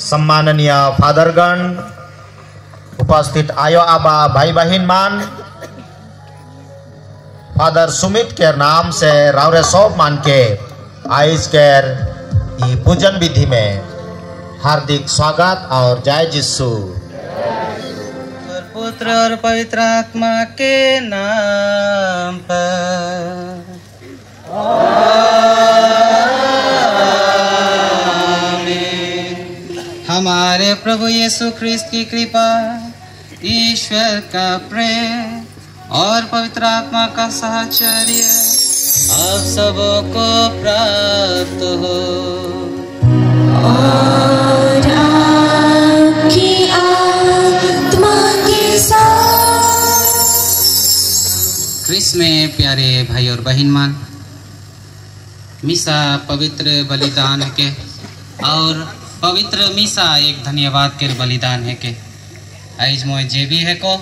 सम्माननीय फादरगण, उपस्थित आयो आबा भाई बहन मान, फादर सुमित के नाम से रावरे सौंप मान के आइस केर पूजन विधि में हार्दिक स्वागत और जय जिसु। पुत्र और पवित्र आत्मा के नाम पर हमारे प्रभु यीशु ख्रिस्त की कृपा, ईश्वर का प्रेम और पवित्र आत्मा का साहचर्य आप सबों को प्राप्त हो। और आपकी आत्मा के साथ। ख्रिस्त में प्यारे भाई और बहन मान, मिसा पवित्र बलिदान है के और पवित्र मिसा एक धन्यवाद के बलिदान है के आज मोए जे भी है को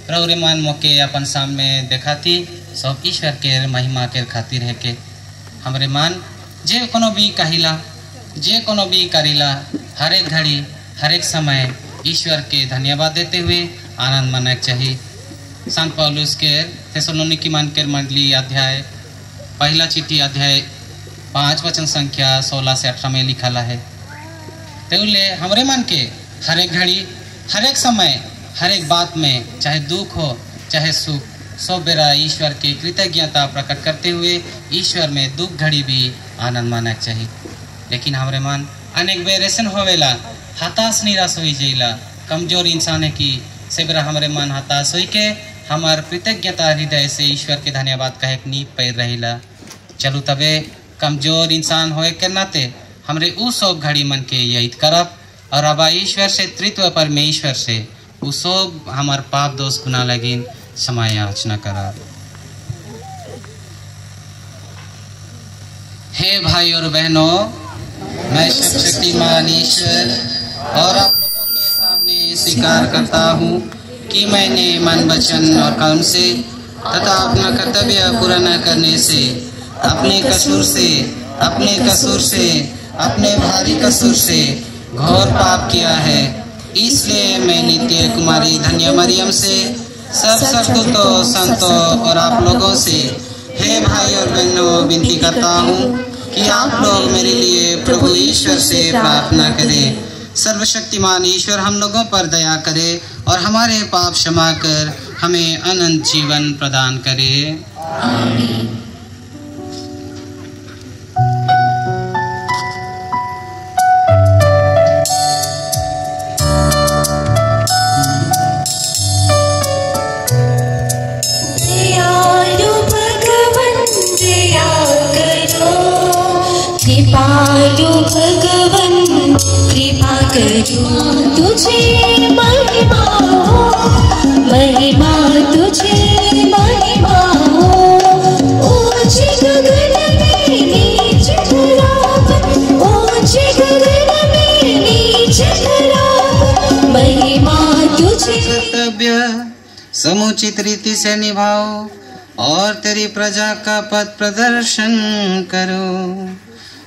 प्रौरे मान मोके अपन सामने देखाती सब ईश्वर के महिमा के खातिर है के हमरे मान जे कोनो भी कहिला, जे कोनो भी करिला, हर एक घड़ी हर एक समय ईश्वर के धन्यवाद देते हुए आनंद मनाना चाहिए। संत पौलुस के थेसलोनिकी मान के मंडली अध्याय पहला चिट्ठी अध्याय 5 वचन संख्या 16 से 18 में लिखा है। तेउले हमरे मन के हर एक घड़ी हर एक समय हर एक बात में चाहे दुख हो चाहे सुख सब बेरा ईश्वर की कृतज्ञता प्रकट करते हुए ईश्वर में दुख घड़ी भी आनंद मानना चाहिए। लेकिन हमरे मन अनेक बेर ऐसन होवेला हताश निराश हो जाइला, कमजोर इंसान है कि से बेरा हमरे मन हताश हो के हमार कृतज्ञता हृदय से ईश्वर के धन्यवाद कहे नींव पैर रहिला। चलू तबे कमजोर इंसान होए के नाते हमरे उ सब घड़ी मन के याद करब और अब ईश्वर से तृत्व परमेश्वर से उ सब हमार पाप दोष गुना लगिन क्षमा याचना करब। हे भाई और बहनों, मैं सर्वशक्तिमान ईश्वर और आप लोगों के सामने स्वीकार करता हूँ कि मैंने मन वचन और कर्म से तथा अपना कर्तव्य पूरा न करने से अपने अपने भारी कसूर से घोर पाप किया है। इसलिए मैं नित्य कुमारी धन्य मरियम से सब सद्दूतों, संतों और आप लोगों से हे भाई और बहनों विनती करता हूँ कि आप लोग मेरे लिए प्रभु ईश्वर से प्रार्थना करें। सर्वशक्तिमान ईश्वर हम लोगों पर दया करे और हमारे पाप क्षमा कर हमें अनंत जीवन प्रदान करे। आमीन। कृपालु भगवन कृपा करो, तुझे महिमा हो, महिमा तुझे महिमा हो। ऊंचे गगन में नीचे धरातल, ऊंचे गगन में नीचे धरातल, महिमा तुझे। कर्तव्य समुचित रीति से निभाओ और तेरी प्रजा का पथ प्रदर्शन करो।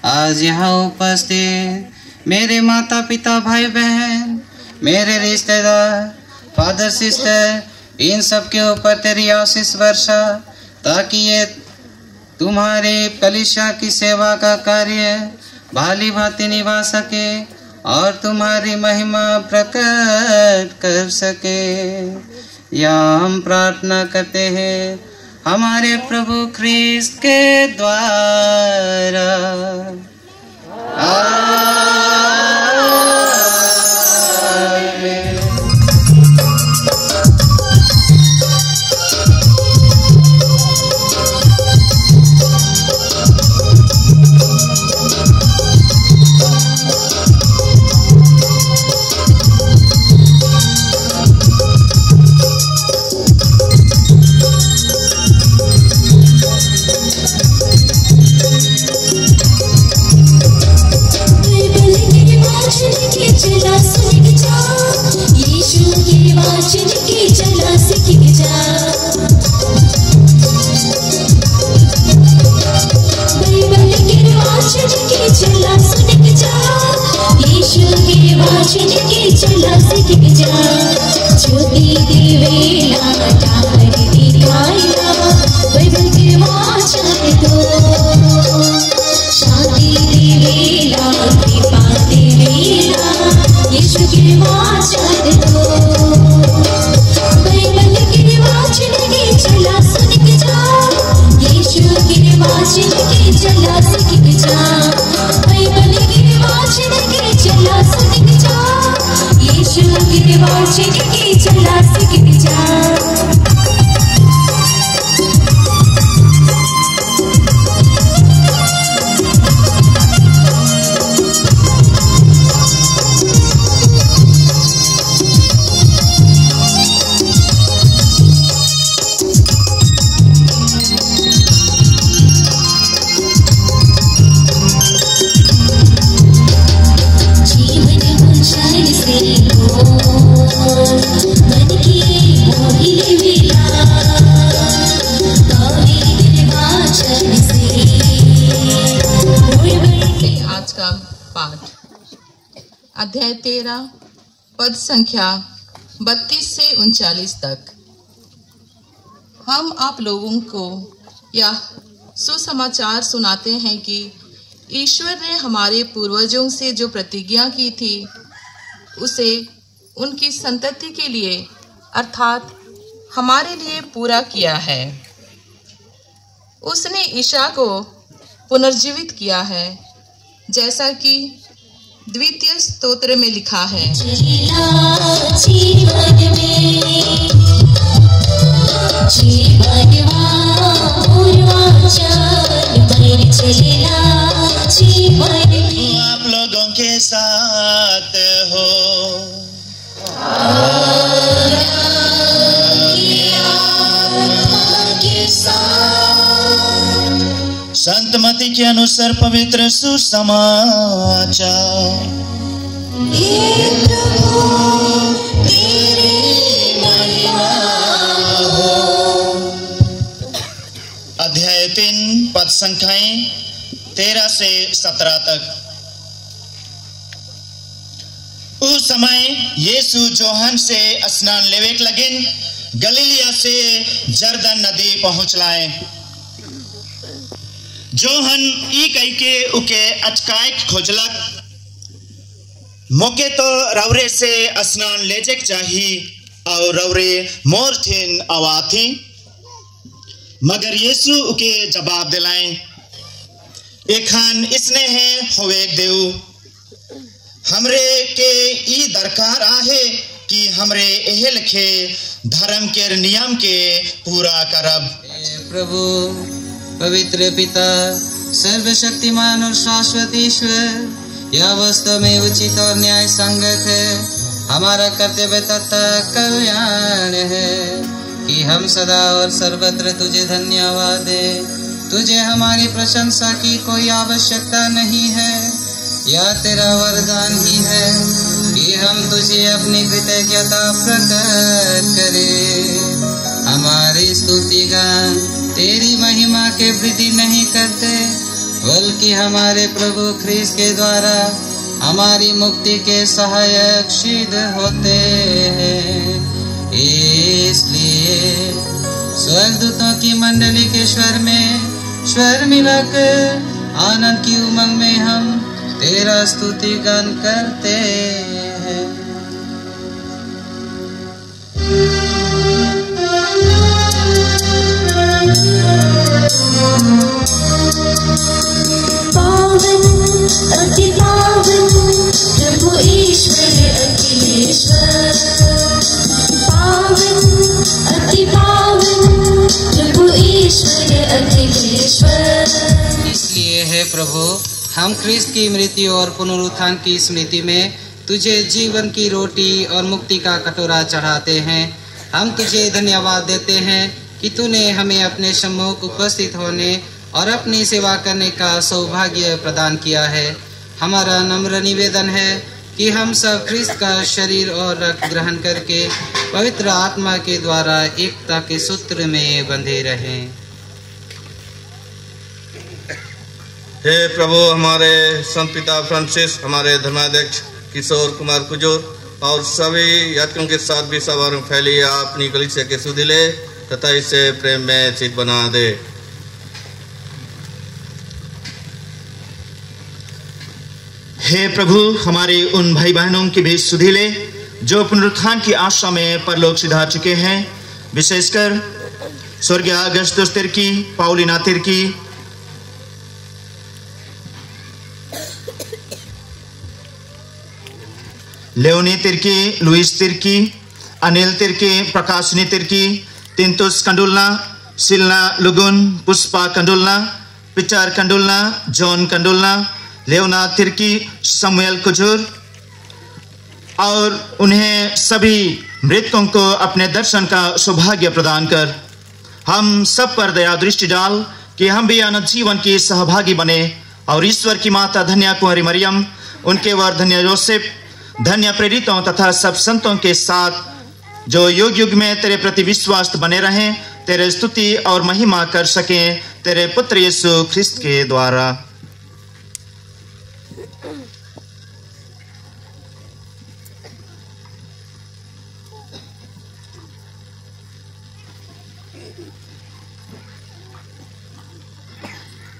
आज यहाँ उपस्थित मेरे माता पिता भाई बहन, मेरे रिश्तेदार, फादर सिस्टर, इन सब के ऊपर तेरी आशीष वर्षा, ताकि ये तुम्हारे कलीसिया की सेवा का कार्य भाली भांति निभा सके और तुम्हारी महिमा प्रकट कर सके। या हम प्रार्थना करते हैं हमारे प्रभु ख्रिस्त के द्वारा। छिड़के चला सके जा बाइबल गिरवा छिड़के चला सके जा यीशु गिरवा छिड़के चला सके जा अध्याय 13 पद संख्या 32 से 39 तक। हम आप लोगों को यह सुसमाचार सुनाते हैं कि ईश्वर ने हमारे पूर्वजों से जो प्रतिज्ञा की थी उसे उनकी संतति के लिए अर्थात हमारे लिए पूरा किया है। उसने ईशा को पुनर्जीवित किया है, जैसा कि द्वितीय स्तोत्र में लिखा है, आप लोगों के साथ हो। संत मत्ती के अनुसार पवित्र सुसमाचार। अध्याय 3 पद संख्याएं 13 से 17 तक। उस समय यीशु जोहन से स्नान लेवेक लगिन गलीलिया से जर्दन नदी पहुंच लाए। जोहन ई कही के उके अचकाय खोजलक, मौके तो रवरे से स्नान लेजक चाहिए और रवरे मोर थिन आवा थी। मगर यीशु उके जवाब दिलाए, एखान इसने है होवेक देऊ, हमरे के ई दरकार आहे कि हमरे एहे लिखे धर्म के नियम के पूरा करब। प्रभु पवित्र पिता सर्वशक्तिमान और शाश्वत ईश्वर, यह वास्तव में उचित और न्याय संगत है, हमारा कर्तव्य तथा कल्याण है कि हम सदा और सर्वत्र तुझे धन्यवाद दें। तुझे हमारी प्रशंसा की कोई आवश्यकता नहीं है, यह तेरा वरदान ही है कि हम तुझे अपनी कृतज्ञता प्रकट करें। हमारी स्तुति गान तेरी महिमा के वृद्धि नहीं करते, बल्कि हमारे प्रभु ख्रीस्त के द्वारा हमारी मुक्ति के सहायक सिद्ध होते हैं। इसलिए स्वर्गदूतों की मंडली के स्वर मिलाकर आनंद की उमंग में हम तेरा स्तुति गान करते हैं। पावन अति पावन प्रभु ईश्वर अखिलेश्वर, पावन अति पावन प्रभु ईश्वर अखिलेश्वर। इसलिए है प्रभु, हम ख्रीस्त की मृत्यु और पुनरुत्थान की स्मृति में तुझे जीवन की रोटी और मुक्ति का कटोरा चढ़ाते हैं। हम तुझे धन्यवाद देते हैं कि तूने हमें अपने सम्मुख उपस्थित होने और अपनी सेवा करने का सौभाग्य प्रदान किया है। हमारा नम्र निवेदन है कि हम सब ख्रीस्त का शरीर और रक्त ग्रहण करके पवित्र आत्मा के द्वारा एकता के सूत्र में बंधे रहें। हे प्रभु, हमारे संत पिता फ्रांसिस, हमारे धर्माध्यक्ष किशोर कुमार कुजूर और सभी यात्रियों के साथ भी सवार में फैली आप अपनी कलीसिया के सुधिले तथा इसे प्रेम में चित बना दे। हे प्रभु, हमारे उन भाई बहनों के बीच सुधीले जो पुनरुत्थान की आशा में परलोक सिधार चुके हैं, विशेषकर स्वर्गीय Augustus Tirkey, Paulina Tirkey, Leoni Tirkey, Louis Tirkey, Anil Tirkey, Prakashni Tirkey, Tintus Kandulna, Silna Lugun, Pushpa Kandulna, Pichar Kandulna, John Kandulna, Leona Tirkey, Samuel Kujur, और उन्हें सभी मृतकों को अपने दर्शन का सौभाग्य प्रदान कर हम सब पर दया दृष्टि डाल कि हम भी अनंत जीवन की सहभागी बने और ईश्वर की माता धन्य कुंवारी मरियम, उनके वर धन्य योसेफ, धन्य प्रेरितों तथा सब संतों के साथ जो युग युग में तेरे प्रति विश्वास बने रहें, तेरे स्तुति और महिमा कर सकें तेरे पुत्र यीशु ख्रिस्त के द्वारा।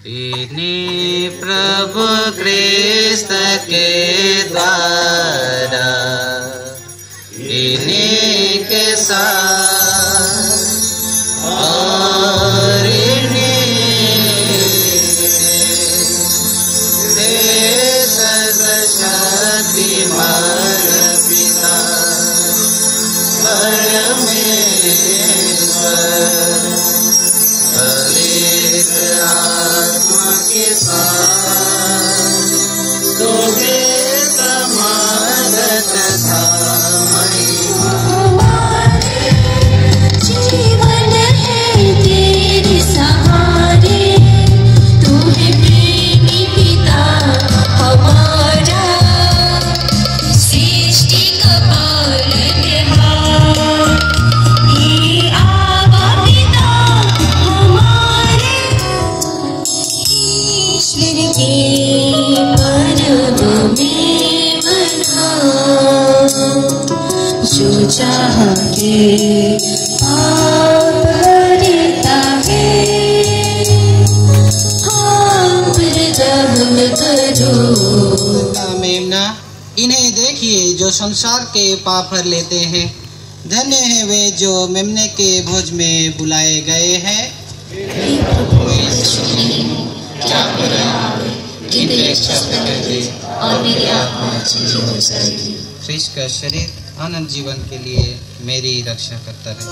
इन्हीं प्रभु क्रिस्त के द्वारा, इन्हीं के साथ और इन्हीं से सर्वशक्तिमान पिता परमेश्वर पवित्र आत्मा के साथ तुझे समान तथा जीवन है तेरे सहारे, तू है प्रेमी पिता हमारा, सृष्टि का पालनहार, ये आबा पिता हमारे, ईश्वर के परम में बना, जो चाह के आप करता है, आप रहम करो। मेमना, इन्हें देखिए जो संसार के पाप भर लेते हैं। धन्य है वे जो मेमने के भोज में बुलाए गए हैं। और मेरी आत्मा अच्छी हो जाएगी। ख्रिस्त का शरीर अनंत जीवन के लिए मेरी रक्षा करता रहे।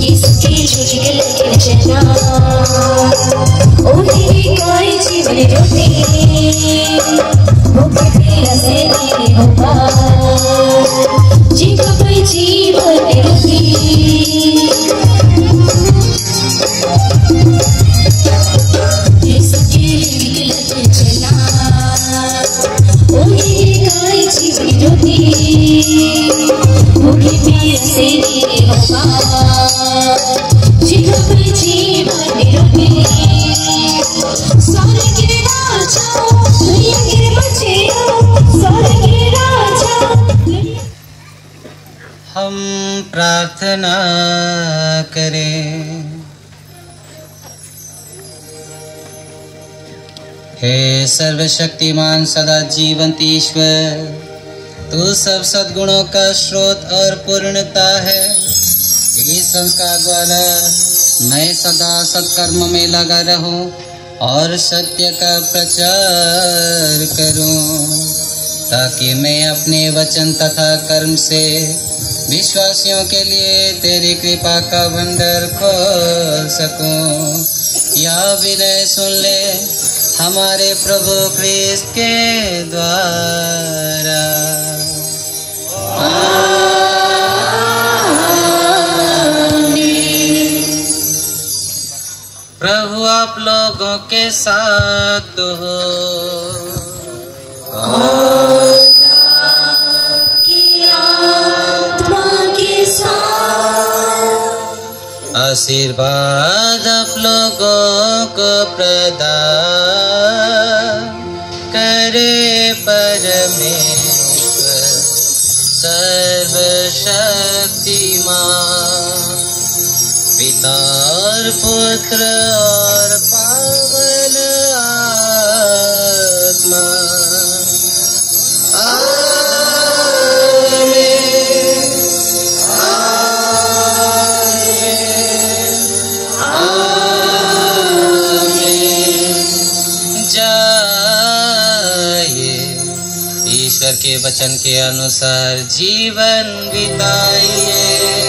इसकी झूठी गलत चना, ओही कोई जीवन ज्योति, मुख्य प्रिय से तेरे होगा, जीव कोई जीवन ज्योति। इसकी गलत चना, ओही कोई जीवन ज्योति, मुख्य प्रिय से तेरे होगा, जीव कोई जीवन ज्योति। स्वर्ग के राजा, दुनिया के बच्चों, स्वर्ग के राजा। हम प्रार्थना करें। हे सर्वशक्तिमान सदा जीवंत ईश्वर, तू सब सद्गुणों का स्रोत और पूर्णता है। इस संस्कार द्वारा मैं सदा सत्कर्म में लगा रहूं और सत्य का प्रचार करूं, ताकि मैं अपने वचन तथा कर्म से विश्वासियों के लिए तेरी कृपा का भंडार खोल सकूं। या विनय सुन ले हमारे प्रभु ख्रिस्त के द्वारा। प्रभु आप लोगों के साथ हो। आशीर्वाद आप लोगों को प्रदान करे परमेश्वर सर्वशक्तिमान, पिता और पुत्र और वचन के अनुसार जीवन बिताइए।